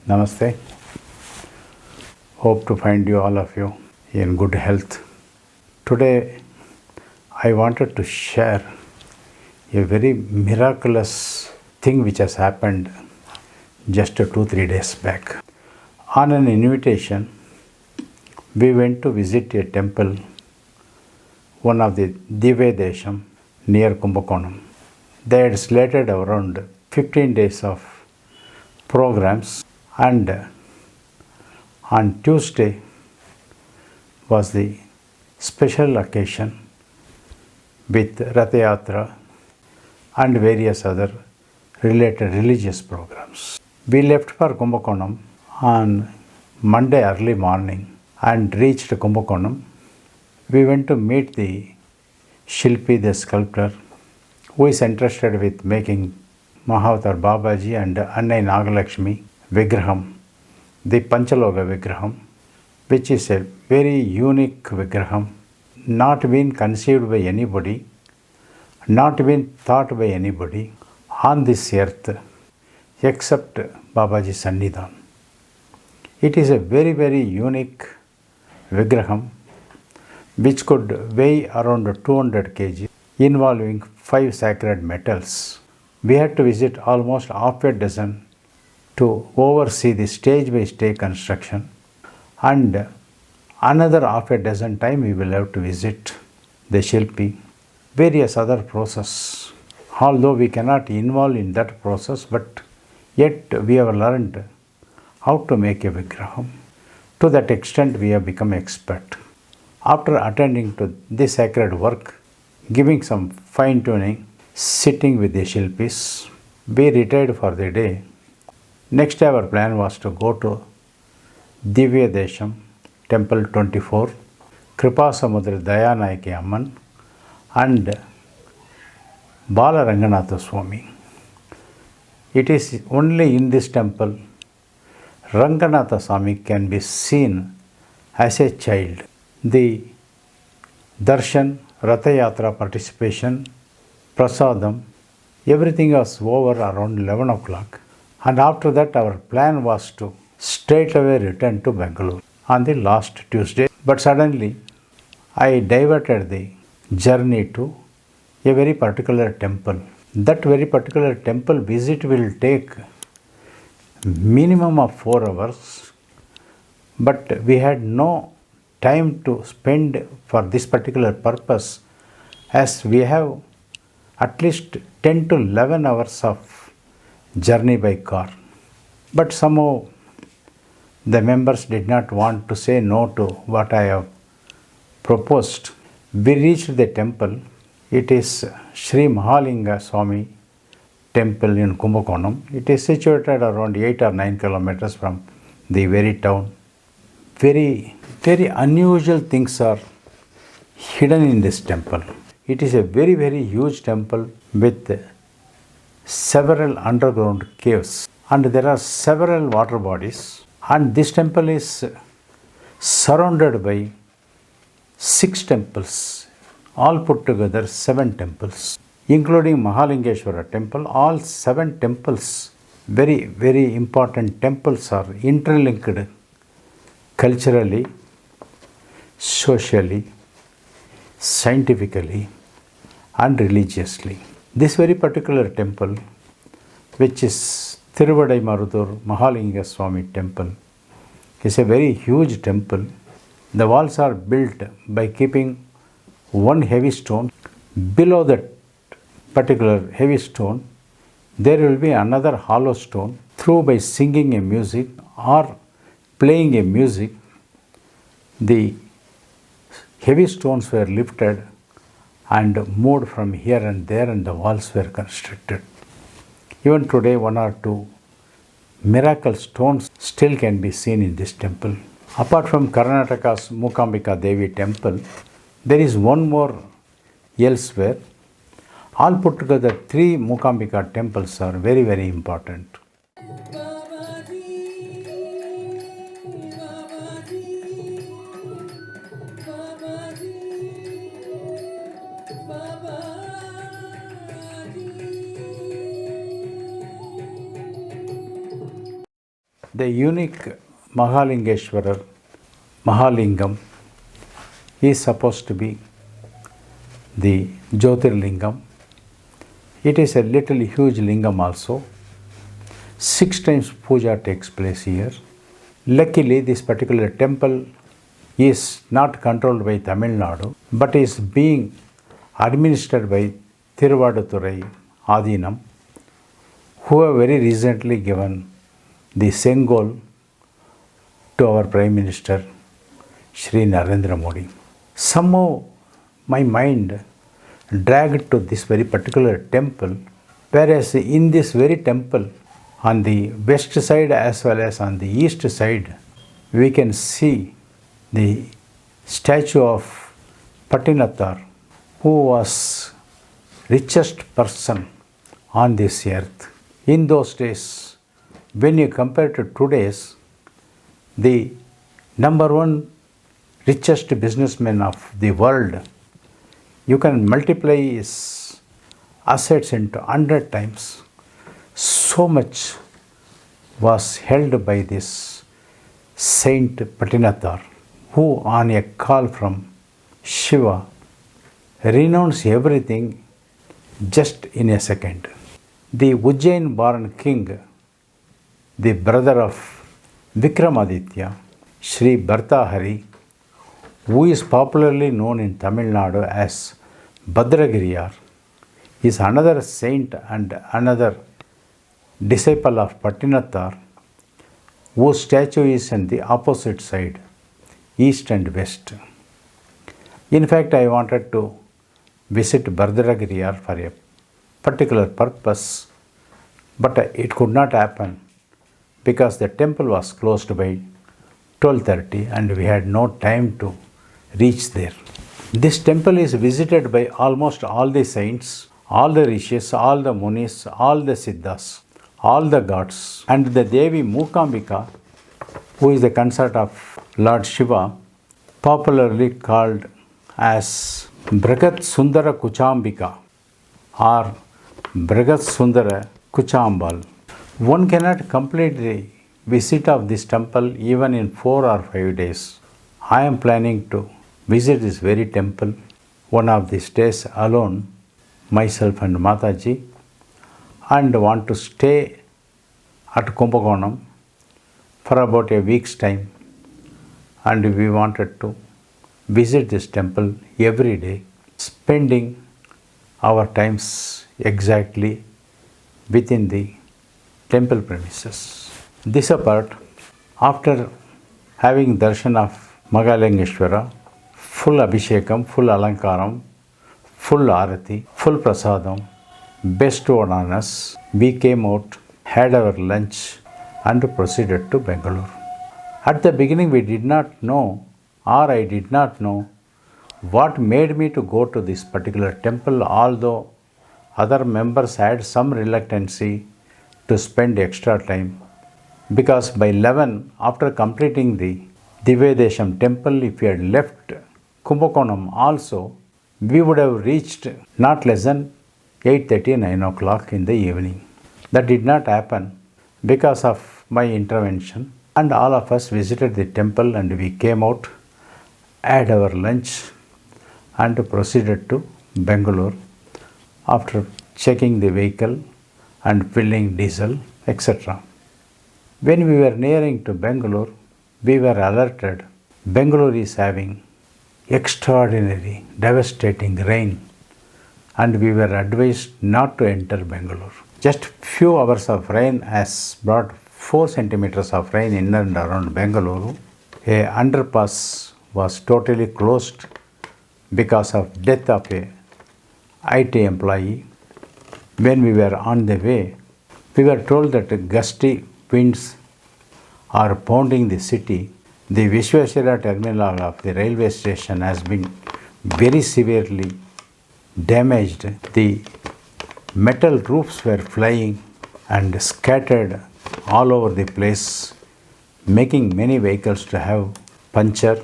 Namaste. Hope to find you, all of you, in good health. Today, I wanted to share a very miraculous thing which has happened just 2-3 days back. On an invitation, we went to visit a temple, one of the Divedesham near Kumbakonam. They had slated around 15 days of programs, and on Tuesday was the special occasion with Rath Yatra and various other related religious programs. We left for Kumbakonam on Monday early morning and reached Kumbakonam. We went to meet the Shilpi, the sculptor, who is interested with making Mahavatar Babaji and Annai Nagalakshmi Vigraham, the Panchaloga Vigraham, which is a very unique Vigraham, not been conceived by anybody, not been thought by anybody on this earth except Babaji Sannidhan. It is a very, very unique Vigraham which could weigh around 200 kg, involving 5 sacred metals. We had to visit almost half a dozen to oversee the stage-by-stage construction, and another half a dozen time we will have to visit the Shilpi, various other process. Although we cannot involve in that process, but yet we have learned how to make a Vigraham. To that extent we have become expert. After attending to this sacred work, giving some fine-tuning, sitting with the Shilpis, we retired for the day. Next our plan was to go to Divyadesham, Temple 24, Kripa Samudra Dayanayaki Amman and Bala Ranganatha Swami. It is only in this temple Ranganatha Swami can be seen as a child. The darshan, Ratha Yatra participation, prasadam, everything was over around 11 o'clock. And after that our plan was to straight away return to Bengaluru on the last Tuesday. But suddenly I diverted the journey to a very particular temple. That very particular temple visit will take minimum of 4 hours, but we had no time to spend for this particular purpose, as we have at least 10 to 11 hours of journey by car. But somehow the members did not want to say no to what I have proposed. We reached the temple. It is Sri Mahalinga Swami temple in Kumbakonam. It is situated around 8 or 9 kilometers from the very town. Very, very unusual things are hidden in this temple. It is a very, very huge temple with several underground caves, and there are several water bodies, and this temple is surrounded by 6 temples, all put together 7 temples, including Mahalingeshwara temple. All 7 temples, very, very important temples, are interlinked culturally, socially, scientifically and religiously. This very particular temple, which is Tiruvadai Marudur Mahalinga Swami temple, is a very huge temple. The walls are built by keeping one heavy stone. Below that particular heavy stone, there will be another hollow stone. Through by singing a music or playing a music, the heavy stones were lifted and moved from here and there, and the walls were constructed. Even today, 1 or 2 miracle stones still can be seen in this temple. Apart from Karnataka's Mukambika Devi temple, there is one more elsewhere. All put together, 3 Mookambika temples are very, very important. The unique Mahalingeshwarar, Mahalingam, is supposed to be the Jyotirlingam. It is a little huge lingam also. 6 times puja takes place here. Luckily, this particular temple is not controlled by Tamil Nadu, but is being administered by Thiruvaduturai Adinam, who have very recently given the Sengol to our Prime Minister, Shri Narendra Modi. Somehow my mind dragged to this very particular temple, whereas in this very temple, on the west side as well as on the east side, we can see the statue of Patinathar, who was richest person on this earth. In those days, when you compare to today's, the number 1 richest businessman of the world, you can multiply his assets into 100 times. So much was held by this Saint Patinathar, who on a call from Shiva renounced everything just in a second. The Ujjain born king, the brother of Vikramaditya, Sri Bhartahari, who is popularly known in Tamil Nadu as Bhadragiriyar, is another saint and another disciple of Patinathar, whose statue is on the opposite side, east and west. In fact, I wanted to visit Bhadragiriyar for a particular purpose, but it could not happen because the temple was closed by 12:30 and we had no time to reach there. This temple is visited by almost all the saints, all the rishis, all the munis, all the siddhas, all the gods, and the Devi Mookambika, who is the consort of Lord Shiva, popularly called as Bragat Sundara Kuchambika or Bragat Sundara Kuchambal. One cannot complete the visit of this temple even in 4 or 5 days. I am planning to visit this very temple one of these days alone, myself and Mataji, and want to stay at Kumbakonam for about a week's time, and we wanted to visit this temple every day, spending our times exactly within the temple premises. This apart, after having darshan of Mahalingeshwara, full abhishekam, full alankaram, full arati, full prasadam, bestowed on us, we came out, had our lunch and proceeded to Bengaluru. At the beginning we did not know, or I did not know, what made me to go to this particular temple, although other members had some reluctancy to spend extra time, because by 11, after completing the Divyadesham temple, if we had left Kumbakonam also, we would have reached not less than 8:30, 9 o'clock in the evening. That did not happen because of my intervention, and all of us visited the temple and we came out, had our lunch and proceeded to Bengaluru after checking the vehicle and filling diesel, etc. When we were nearing to Bengaluru, we were alerted Bengaluru is having extraordinary, devastating rain, and we were advised not to enter Bengaluru. Just few hours of rain has brought 4 centimeters of rain in and around Bengaluru. A underpass was totally closed because of death of a IT employee. When we were on the way, we were told that gusty winds are pounding the city. The Vishweshwara terminal of the railway station has been very severely damaged. The Metal roofs were flying and scattered all over the place, making many vehicles to have puncture,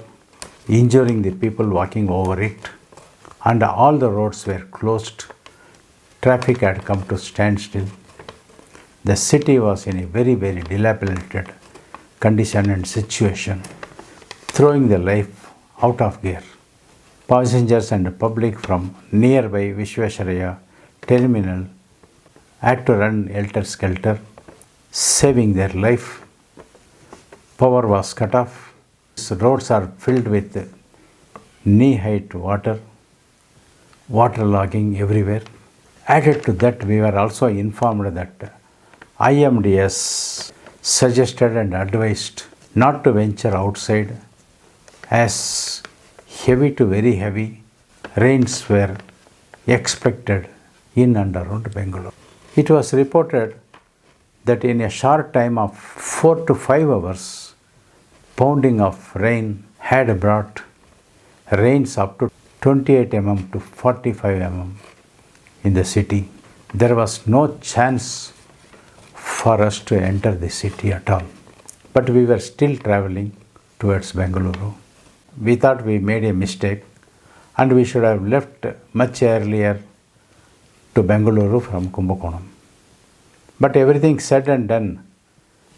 injuring the people walking over it, and all the roads were closed. Traffic had come to standstill. The city was in a very, very dilapidated condition and situation, throwing the life out of gear. Passengers and public from nearby Vishvesvaraya terminal had to run helter-skelter, saving their life. Power was cut off. Roads are filled with knee-height water, waterlogging everywhere. Added to that, we were also informed that IMDS suggested and advised not to venture outside as heavy to very heavy rains were expected in and around Bengaluru. It was reported that in a short time of 4 to 5 hours, pounding of rain had brought rains up to 28 mm to 45 mm in the city. There was no chance for us to enter the city at all. But we were still traveling towards Bengaluru. We thought we made a mistake and we should have left much earlier to Bengaluru from Kumbakonam. But everything said and done,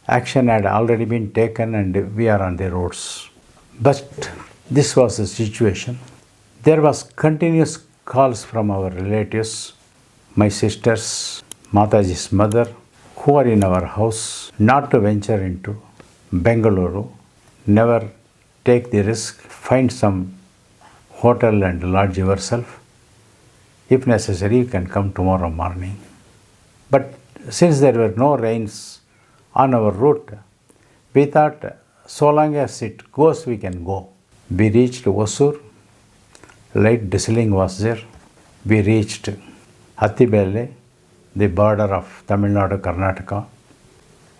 action had already been taken and we are on the roads. But this was the situation. There was continuous calls from our relatives, my sisters, Mataji's mother, who are in our house, not to venture into Bengaluru, never take the risk, find some hotel and lodge yourself. If necessary, you can come tomorrow morning. But since there were no rains on our route, we thought so long as it goes, we can go. We reached Hosur. Light drizzling was there. We reached Hattibele, the border of Tamil Nadu, Karnataka.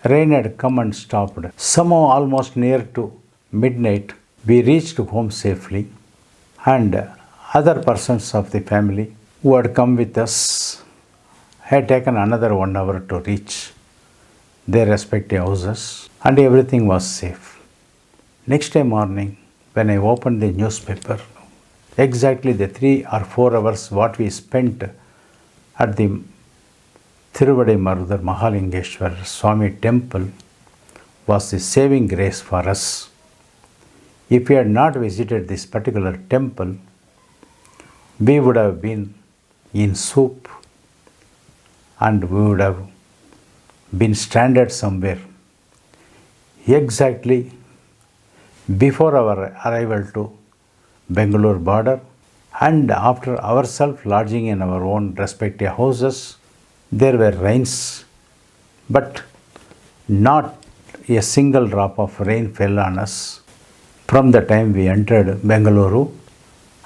Rain had come and stopped. Somehow almost near to midnight, we reached home safely, and other persons of the family who had come with us had taken another 1 hour to reach their respective houses, and everything was safe. Next day morning, when I opened the newspaper, exactly the 3 or 4 hours what we spent at the Marudar Mahalingeshwar Swami temple was the saving grace for us. If we had not visited this particular temple, we would have been in soup and we would have been stranded somewhere. Exactly before our arrival to Bengaluru border and after ourselves lodging in our own respective houses, there were rains, but not a single drop of rain fell on us from the time we entered Bengaluru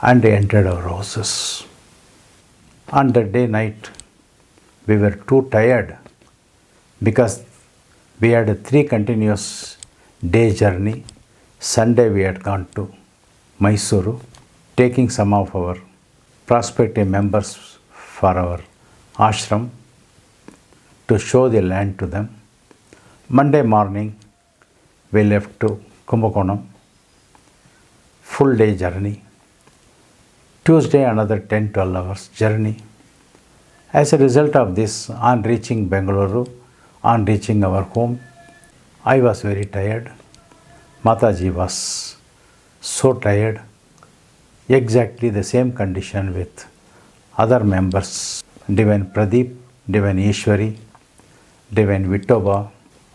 and entered our houses. On that day night, we were too tired because we had a 3 continuous day journey. Sunday we had gone to Mysuru, taking some of our prospective members for our ashram to show the land to them. Monday morning, we left to Kumbakonam, full day journey. Tuesday, another 10-12 hours journey. As a result of this, on reaching Bengaluru, on reaching our home, I was very tired. Mataji was so tired. Exactly the same condition with other members, Divine Pradeep, Divine Ishwari, Divine Vittoba,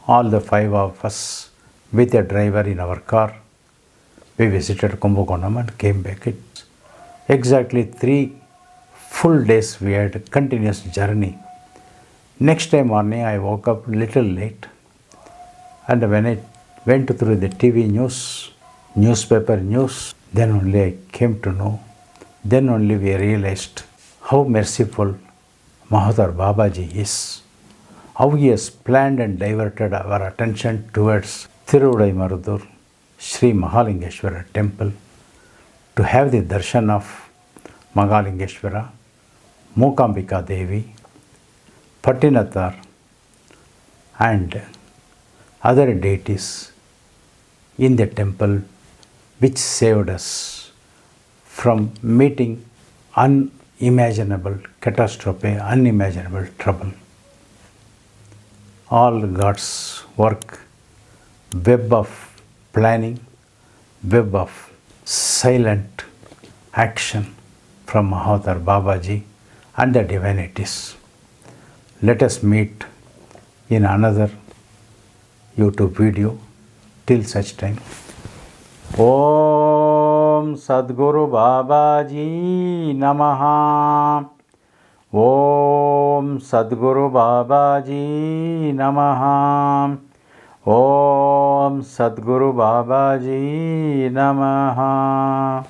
all the 5 of us with a driver in our car. We visited Kumbakonam and came back. It's exactly 3 full days we had continuous journey. Next day morning I woke up little late, and when I went through the TV news, newspaper news, then only I came to know, then only we realized how merciful Mahavatar Babaji is, how he has planned and diverted our attention towards Marudur, Sri Mahalingeshwara temple, to have the darshan of Mahalingeshwara, Mookambika Devi, Pattinathar and other deities in the temple which saved us from meeting unimaginable catastrophe, unimaginable trouble. All God's work, web of planning, web of silent action from Mahavatar Babaji and the divinities. Let us meet in another YouTube video. Till such time. Om Sadguru Babaji Namaha. Om Sadguru Babaji Namaha. Om Sadguru Babaji Namaha.